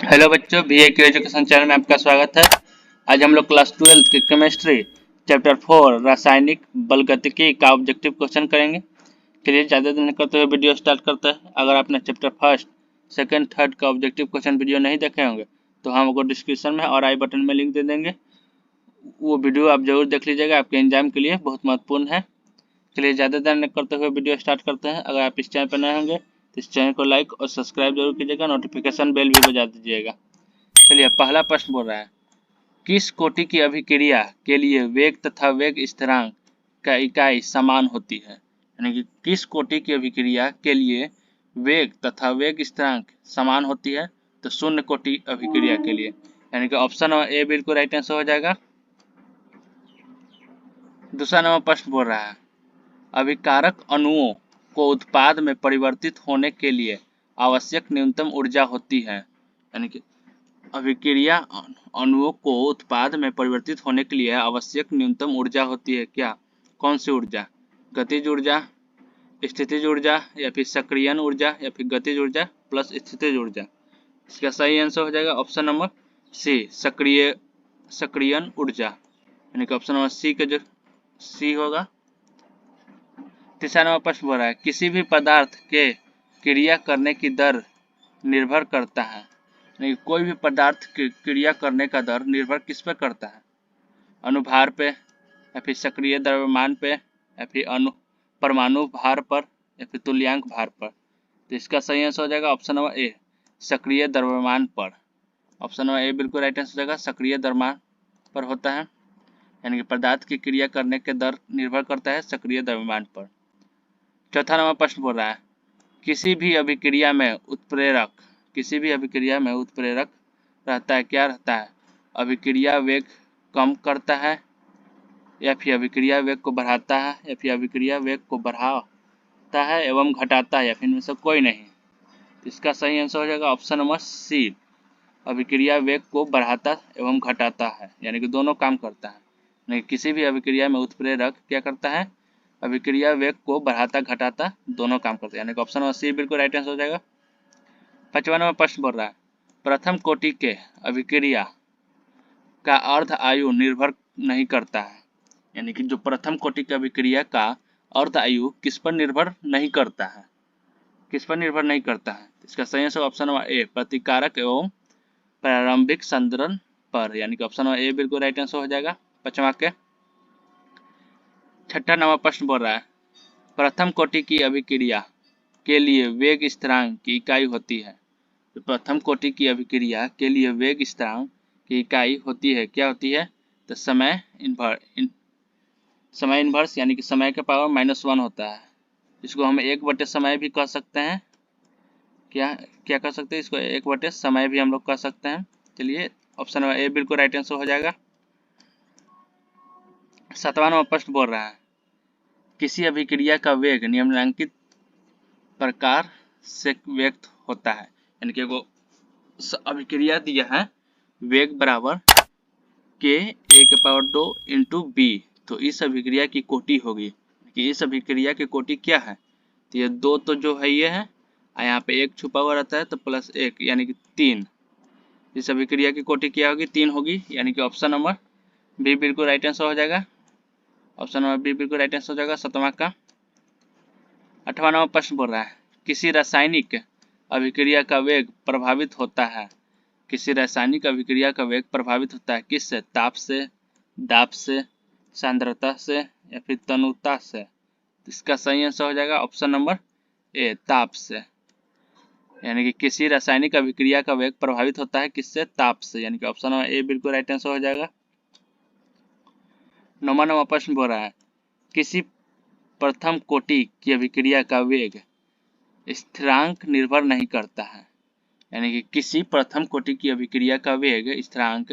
Hello बच्चों, BAQ education channel में आपका स्वागत है। आज हम लोग क्लास 12 की केमिस्ट्री चैप्टर 4 रासायनिक बलगतिकी का ऑब्जेक्टिव क्वेश्चन करेंगे। चलिए ज़्यादा देर नहीं करते हुए वीडियो स्टार्ट करते हैं। अगर आपने चैप्टर फर्स्ट, सेकंड, थर्ड का ऑब्जेक्टिव क्वेश्चन वीडियो नहीं देखे होंगे तो हम आपको डिस्क्रिप्शन में और आई बटन में लिंक दे देंगे। वो वीडियो आप जरूर देख लीजिएगा, आपके एग्जाम के लिए बहुत महत्वपूर्ण है। चलिए ज़्यादा देर नहीं करते हुए वीडियो स्टार्ट करते हैं। अगर आप इस चैनल पर नए होंगे तो इस चैनल को लाइक और सब्सक्राइब जरूर कीजिएगा, नोटिफिकेशन बेल भी बजा दीजिएगा। चलिए पहला प्रश्न बोल रहा है, किस कोटि की अभिक्रिया के लिए वेग तथा वेग स्थिरांक का इकाई समान होती है? यानी कि किस कोटि की अभिक्रिया के लिए वेग तथा वेग स्थिरांक समान होती है? तो शून्य कोटि अभिक्रिया के लिए, यानी कि ऑप्शन ए बिल्कुल राइट आंसर हो जाएगा। दूसरा नंबर प्रश्न बोल रहा है, अभिकारक अणुओं को उत्पाद में परिवर्तित होने के लिए आवश्यक न्यूनतम ऊर्जा होती है। यानी कि अभिक्रिया अणुओं को उत्पाद में परिवर्तित होने के लिए आवश्यक न्यूनतम ऊर्जा होती है क्या? कौन सी ऊर्जा? गतिज ऊर्जा, स्थितिज ऊर्जा, या फिर सक्रियण ऊर्जा, या फिर गतिज ऊर्जा प्लस स्थितिज ऊर्जा? इसका सही आंसर हो जाएगा ऑप्शन नंबर सी, सक्रियण ऊर्जा, यानी कि ऑप्शन नंबर सी का जो सी होगा। तीसरा नंबर प्रश्न बोल रहा है, किसी भी पदार्थ के क्रिया करने की दर निर्भर करता है। नहीं, कोई भी पदार्थ की क्रिया करने का दर निर्भर किस पर करता है? अनुभार पे, या फिर सक्रिय द्रव्यमान पे, या फिर परमाणु भार पर, या फिर तुल्यांक भार पर? तो इसका सही आंसर हो जाएगा ऑप्शन नंबर ए, सक्रिय द्रव्यमान पर। ऑप्शन नंबर ए बिल्कुल राइट आंसर हो जाएगा, सक्रिय द्रव्यमान पर होता है। यानी कि पदार्थ की क्रिया करने के दर निर्भर करता है सक्रिय द्रव्यमान पर। चौथा नंबर प्रश्न बोल रहा है, किसी भी अभिक्रिया में उत्प्रेरक रहता है, क्या रहता है? अभिक्रिया वेग कम करता है, या फिर अभिक्रिया वेग को बढ़ाता है, या फिर अभिक्रिया वेग को बढ़ाता है एवं घटाता है, या फिर इनमें से कोई नहीं? तो इसका सही आंसर हो जाएगा ऑप्शन नंबर सी, अभिक्रिया वेग को बढ़ाता एवं घटाता है, यानी कि दोनों काम करता है। यानी किसी भी अभिक्रिया में उत्प्रेरक क्या करता है? अभिक्रिया वेग को बढ़ाता घटाता दोनों काम करता है, यानी कि ऑप्शन नंबर सी बिल्कुल राइट आंसर हो जाएगा। 5वां नंबर प्रश्न बोल रहा है, प्रथम कोटि के अभिक्रिया का अर्ध आयु निर्भर नहीं करता है। यानी कि जो प्रथम कोटि की अभिक्रिया का अर्ध आयु किस पर निर्भर नहीं करता है? किस पर निर्भर नहीं करता है? इसका सही आंसर ऑप्शन नंबर ए, प्रतिकारक एवं प्रारंभिक संदरण पर, यानी कि ऑप्शन नंबर ए बिल्कुल राइट आंसर हो जाएगा 5वां के। 6ठा नंबर प्रश्न बोल रहा है, प्रथम कोटि की अभिक्रिया के लिए वेग स्थिरांक की इकाई होती है। तो प्रथम कोटि की अभिक्रिया के लिए वेग स्थिरांक की इकाई होती है, क्या होती है? तो समय इन्वर्स, यानी कि समय के पावर -1 होता है। इसको हम 1/, समय भी कह सकते हैं। क्या क्या कह सकते हैं इसको? 1/, समय भी हम लोग कह सकते हैं। चलिए ऑप्शन नंबर ए बिल्कुल राइट आंसर हो जाएगा। 7वां नंबर प्रश्न बोल रहा है, किसी अभिक्रिया का वेग निम्नलिखित प्रकार से व्यक्त होता है। यानी कि वो अभिक्रिया दिया है, वेग बराबर k(a)2 इंटू बी। तो इस अभिक्रिया की कोटि होगी कि इस अभिक्रिया की कोटि क्या है? तो ये 2 तो जो है ये है, और यहाँ पे 1 छुपा हुआ रहता है, तो +1 यानी कि 3। इस अभिक्रिया की कोटि क्या होगी? 3 होगी, यानी कि ऑप्शन नंबर बी बिल्कुल राइट आंसर हो जाएगा। ऑप्शन नंबर बी बिल्कुल राइट आंसर हो जाएगा 7वां का। 8वां नंबर प्रश्न बोल रहा है, किसी रासायनिक अभिक्रिया का वेग प्रभावित होता है। किसी रासायनिक अभिक्रिया का वेग प्रभावित होता है किससे? ताप से, दाब से, सांद्रता से, या फिर तनुता से? इसका सही आंसर हो जाएगा ऑप्शन नंबर ए, ताप से। यानी कि किसी रासायनिक अभिक्रिया का वेग प्रभावित होता है किससे? ताप से, यानी कि ऑप्शन नंबर ए बिल्कुल राइट आंसर हो जाएगा। 9वां नंबर प्रश्न बोल रहा है, किसी प्रथम कोटि की अभिक्रिया का वेग स्थिरांक निर्भर नहीं करता है। यानी कि किसी प्रथम कोटि की अभिक्रिया का वेग स्थिरांक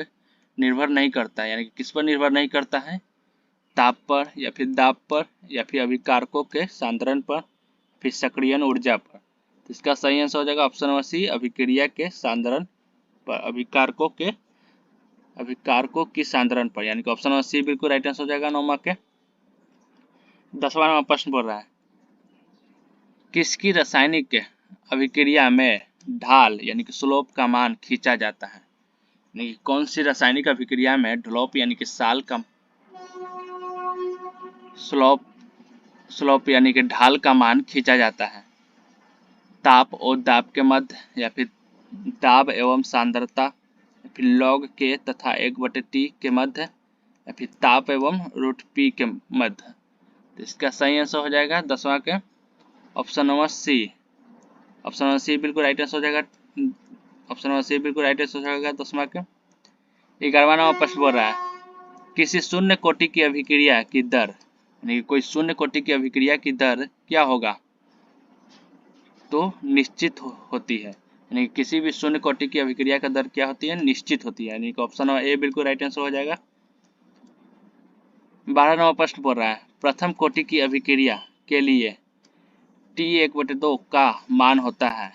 निर्भर नहीं करता है, यानी कि किस पर निर्भर नहीं करता है? ताप पर, या फिर दाब पर, या फिर अभिकारकों के सांद्रण पर, फिर सक्रियण ऊर्जा पर? तो इसका सही आंसर हो जाएगा ऑप्शन नंबर सी, अभिक्रिया के सांद्रण पर, अभिकारकों की सांद्रण पर, यानी कि ऑप्शन नंबर सी बिल्कुल राइट आंसर हो जाएगा 9वां के। 10वां नंबर प्रश्न बोल रहा है, किसकी रासायनिक अभिक्रिया में ढाल यानी कि स्लोप का मान खींचा जाता है। यानी कि कौन सी रासायनिक अभिक्रिया में ढलोप यानी कि साल का स्लोप यानी कि ढाल का मान खींचा जाता है। ताप और दाब के मध्य या फिर दाब एवं सांद्रता या फिर लॉग के तथा 1/T के मध्य या फिर ताप एवं √P के मध्य। तो इसका सही आंसर हो जाएगा 10वां के option number C. Option number C बिल्कुल राइट आंसर हो जाएगा। ऑप्शन नंबर सी बिल्कुल राइट आंसर हो जाएगा 10वां के। 11वां नंबर प्रश्न बोल रहा है किसी शून्य कोटि की अभिक्रिया की दर यानी कोई शून्य कोटि की अभिक्रिया की दर क्या होगा? तो निश्चित होती है। यानी किसी भी शून्य कोटि की अभिक्रिया का दर क्या होती है? निश्चित होती है। यानी कि ऑप्शन नंबर ए बिल्कुल राइट आंसर हो जाएगा। 12 नंबर प्रश्न बोल रहा है प्रथम कोटि की अभिक्रिया के लिए T1/2 का मान होता है।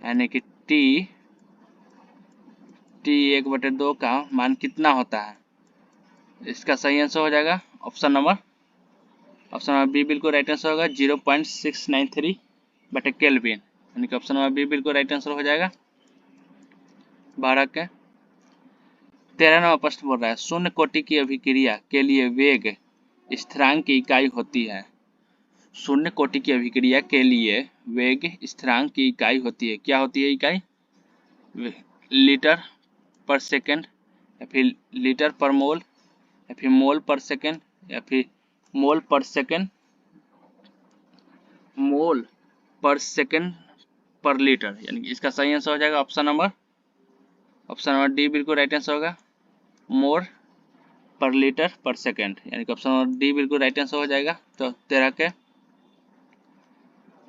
यानी कि T1/2 का मान कितना होता है? इसका सही आंसर हो जाएगा ऑप्शन नंबर बी बिल्कुल राइट आंसर होगा 0.693/केल्विन। यानी कि ऑप्शन नंबर बी बिल्कुल राइट आंसर हो जाएगा। 12 के 13 नंबर प्रश्न बोल रहा है शून्य कोटि की अभिक्रिया के लिए वेग स्थिरांक की इकाई होती है। शून्य कोटि की अभिक्रिया के लिए वेग स्थिरांक की इकाई होती है। क्या होती है इकाई? लीटर पर सेकेंड या फिर लीटर पर मोल या फिर मोल पर सेकेंड या फिर मोल पर सेकेंड पर लीटर। यानी कि इसका सही आंसर हो जाएगा ऑप्शन नंबर डी बिल्कुल राइट आंसर होगा मोल पर लीटर पर सेकेंड। यानी कि ऑप्शन नंबर डी बिल्कुल राइट आंसर हो जाएगा। तो 13 के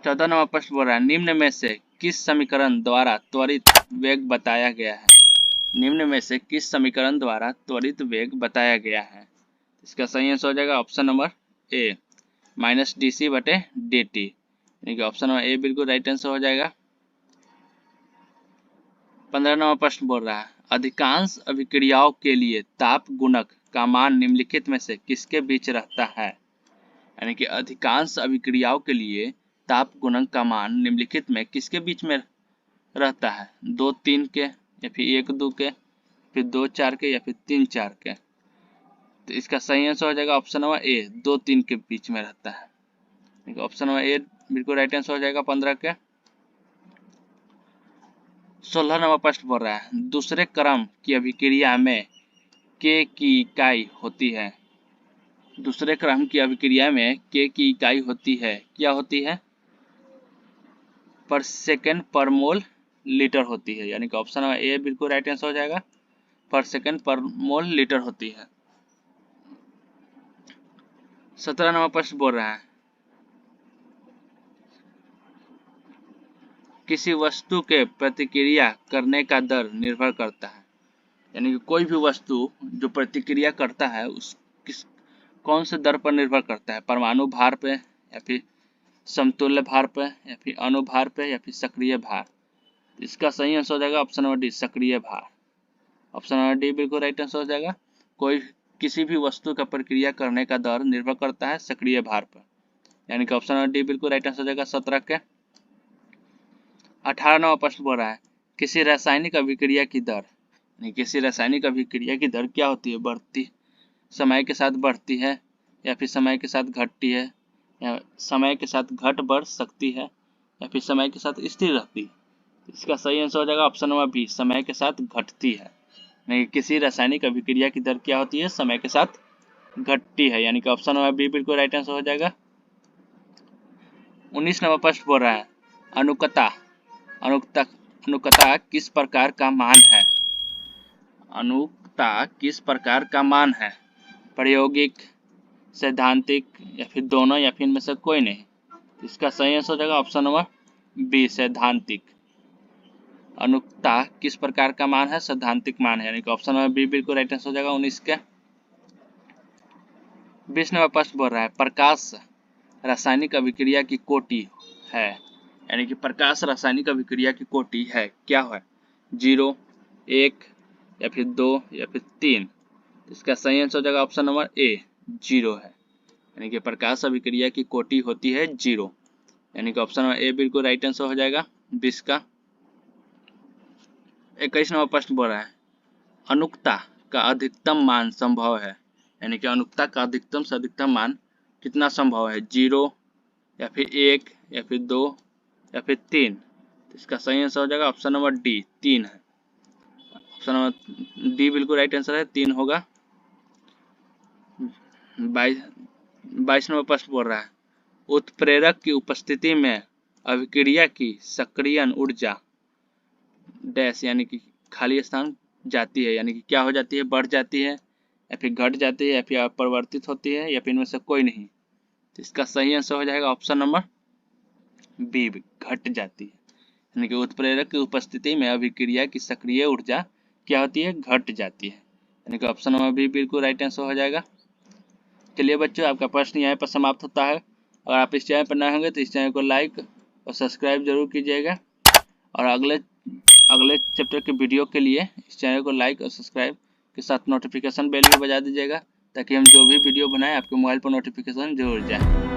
14 नंबर प्रश्न बोल रहा है निम्न में से किस समीकरण द्वारा त्वरित वेग बताया गया है? निम्न में से किस समीकरण द्वारा त्वरित वेग बताया गया है? इसका सही आंसर हो जाएगा ऑप्शन नंबर ए -dc/dt। यानी कि ऑप्शन नंबर ए बिल्कुल राइट आंसर हो जाएगा। 15 नंबर प्रश्न बोल रहा है अधिकांश अभिक्रियाओं के लिए ताप गुणक का मान निम्नलिखित में से किसके बीच रहता है? यानी कि अधिकांश अभिक्रियाओं के लिए ताप गुणक का मान निम्नलिखित में किसके बीच में रहता है? 2-3 के या फिर 1-2 के, फिर 2-4 के या फिर 3-4 के। तो इसका सही आंसर हो जाएगा ऑप्शन नंबर ए 2-3 के बीच में रहता है। ऑप्शन नंबर ए बिल्कुल राइट आंसर हो जाएगा 15 के। 16 नंबर प्रश्न बोल रहा है दूसरे क्रम की अभिक्रिया में के की इकाई होती है। दूसरे क्रम की अभिक्रिया में के की इकाई होती है। क्या होती है? पर सेकेंड पर मोल लीटर होती है। यानी कि ऑप्शन नंबर ए बिल्कुल राइट आंसर हो जाएगा पर सेकेंड पर मोल लीटर होती है। 17 नंबर प्रश्न बोल रहा है किसी वस्तु के प्रतिक्रिया करने का दर निर्भर करता है। यानी कि कोई भी वस्तु जो प्रतिक्रिया करता है उस कौन से दर पर निर्भर करता है? परमाणु भार पे या फिर समतुल्य भार पे या फिर अनुभार पे या फिर सक्रिय भार। इसका सही आंसर हो जाएगा ऑप्शन नंबर डी सक्रिय भार। ऑप्शन नंबर डी बिल्कुल राइट आंसर हो जाएगा। किसी भी वस्तु का प्रक्रिया करने का दर निर्भर करता है सक्रिय भार पर। यानी कि ऑप्शन नंबर डी बिल्कुल राइट आंसर हो जाएगा 17 के। 18 नंबर प्रश्न बोल रहा है किसी रासायनिक अभिक्रिया की दर यानी किसी रासायनिक अभिक्रिया की दर क्या होती है? बढ़ती समय के साथ बढ़ती है या फिर समय के साथ घटती है या समय के साथ घट बढ़ सकती है या फिर समय के साथ स्थिर रहती है। इसका सही आंसर हो जाएगा ऑप्शन नंबर बी समय के साथ घटती है। नहीं किसी रासायनिक अभिक्रिया की दर क्या होती है? समय के साथ घटती है। यानी कि ऑप्शन नंबर बी बिल्कुल राइट आंसर हो जाएगा। 19 नंबर प्रश्न बोल रहा है अनुकता किस प्रकार का मान है? अनुकता किस प्रकार का मान है? प्रायोगिक, सैद्धांतिक या फिर दोनों या फिर इनमें से कोई नहीं। इसका सही आंसर हो जाएगा ऑप्शन नंबर बी सैद्धांतिक। अनुकता किस प्रकार का मान है? सैद्धांतिक मान है। यानी कि ऑप्शन नंबर बी बिल्कुल राइट आंसर हो जाएगा 19 के। 20 नंबर प्रश्न बोल रहा है प्रकाश रासायनिक अभिक्रिया की कोटि है। यानी कि प्रकाश रासायनिक अभिक्रिया की कोटि है क्या है? 0, 1 या फिर 2 या फिर 3। इसका सही आंसर हो जाएगा ऑप्शन नंबर ए 0 है। यानी कि प्रकाश अभिक्रिया की कोटि होती है 0। यानी कि ऑप्शन नंबर ए बिल्कुल राइट आंसर हो जाएगा 20 का। 21 नंबर प्रश्न बोल रहा है अनुक्ता का अधिकतम मान संभव है, यानी कि अनुक्ता का अधिकतम से अधिकतम मान कितना संभव है, 0 या फिर 1 या फिर 2 या फिर 3। तो इसका सही आंसर हो जाएगा ऑप्शन नंबर डी, 3 है। ऑप्शन नंबर डी बिल्कुल राइट आंसर है, 3 होगा। 22 नंबर प्रश्न बोल रहा है उत्प्रेरक की उपस्थिति में अभिक्रिया की सक्रियण ऊर्जा डैश, यानी कि खाली स्थान जाती है, यानी कि क्या हो जाती है, बढ़ जाती है या फिर घट जाती है या फिर अपरिवर्तित होती है या फिर इनमें से कोई नहीं। तो इसका सही आंसर हो जाएगा ऑप्शन नंबर बी, घट जाती है, यानी कि उत्प्रेरक की उपस्थिति में अभिक्रिया की सक्रिय ऊर्जा क्या होती है, घट जाती है, यानी कि ऑप्शन नंबर बी बिल्कुल राइट आंसर हो जाएगा। चलिए बच्चों, आपका प्रश्न यहाँ पर समाप्त होता है। अगर आप इस चैनल पर नए होंगे तो इस चैनल को लाइक और सब्सक्राइब जरूर कीजिएगा, और अगले चैप्टर के वीडियो के लिए इस चैनल को लाइक और सब्सक्राइब के साथ नोटिफिकेशन बेल भी बजा दीजिएगा, ताकि हम जो भी वीडियो बनाएं आपके मोबाइल पर नोटिफिकेशन जरूर जाए।